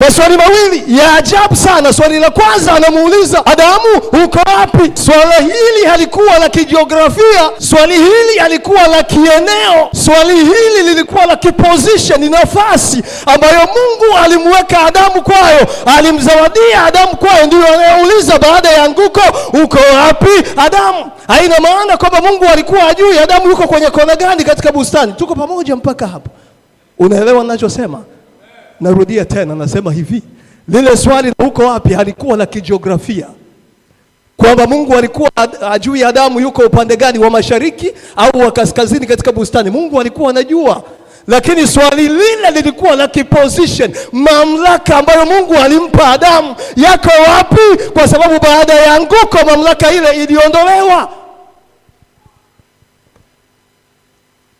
maswali mawili ya ajabu sana. Swali la kwanza anamuuliza Adamu, uko wapi? Swali hili halikuwa la kijiografia, swali hili halikuwa la kieneo, swali hili lilikuwa la kiposition, nafasi ambayo Mungu alimweka Adamu kwayo, alimzawadia Adamu kwayo. Ndio anayeuliza baada ya anguko, uko wapi Adamu? Haina maana kwamba Mungu alikuwa ajui Adamu yuko kwenye kona gani katika bustani. Tuko pamoja mpaka hapo? Unaelewa ninachosema? Narudia tena, nasema hivi, lile swali la uko wapi halikuwa la kijiografia, kwamba Mungu alikuwa ajui Adamu yuko upande gani, wa mashariki au wa kaskazini katika bustani. Mungu alikuwa anajua, lakini swali lile lilikuwa la kiposition, mamlaka ambayo Mungu alimpa Adamu yako wapi? Kwa sababu baada ya anguko mamlaka ile iliondolewa.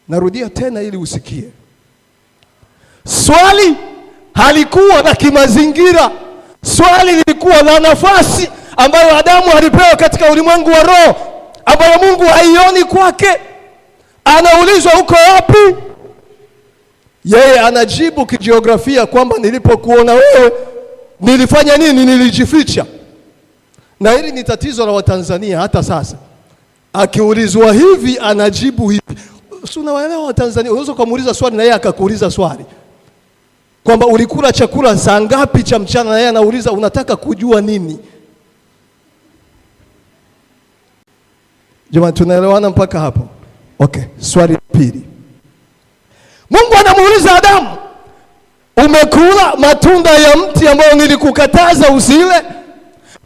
Narudia tena ili usikie. Swali halikuwa la kimazingira, swali lilikuwa la nafasi ambayo Adamu alipewa katika ulimwengu wa roho, ambayo Mungu haioni kwake. Anaulizwa uko wapi? Yeye anajibu kijiografia kwamba nilipokuona wewe nilifanya nini? Nilijificha. Na hili ni tatizo la Watanzania hata sasa. Akiulizwa hivi anajibu hivi. Si unawaelewa Watanzania? Unaweza kumuuliza swali na yeye akakuuliza swali kwamba ulikula chakula saa ngapi cha mchana, na yeye anauliza unataka kujua nini? Jamani, tunaelewana mpaka hapo? Okay, swali la pili. Mungu anamuuliza Adamu, umekula matunda ya mti ambao nilikukataza usile?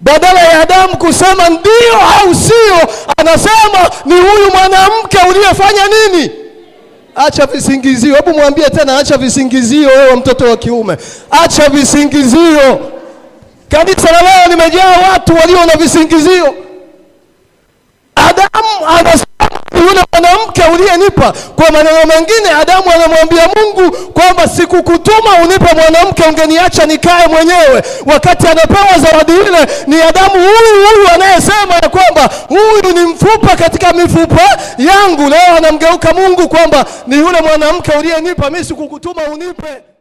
Badala ya Adamu kusema ndio au sio, anasema ni huyu mwanamke uliyefanya nini? Acha visingizio. Hebu mwambie tena, acha visingizio wewe mtoto wa kiume. Acha visingizio. Kanisa la leo limejaa watu walio na visingizio. Adamu anasema yule mwanamke uliyenipa. Kwa maneno mengine, Adamu anamwambia Mungu kwamba sikukutuma unipe mwanamke, ungeniacha nikae mwenyewe. Wakati anapewa zawadi ile ni Adamu huyu anayesema ya kwamba huyu ni mfupa katika mifupa yangu. Leo anamgeuka Mungu kwamba ni yule mwanamke uliyenipa, mimi sikukutuma unipe.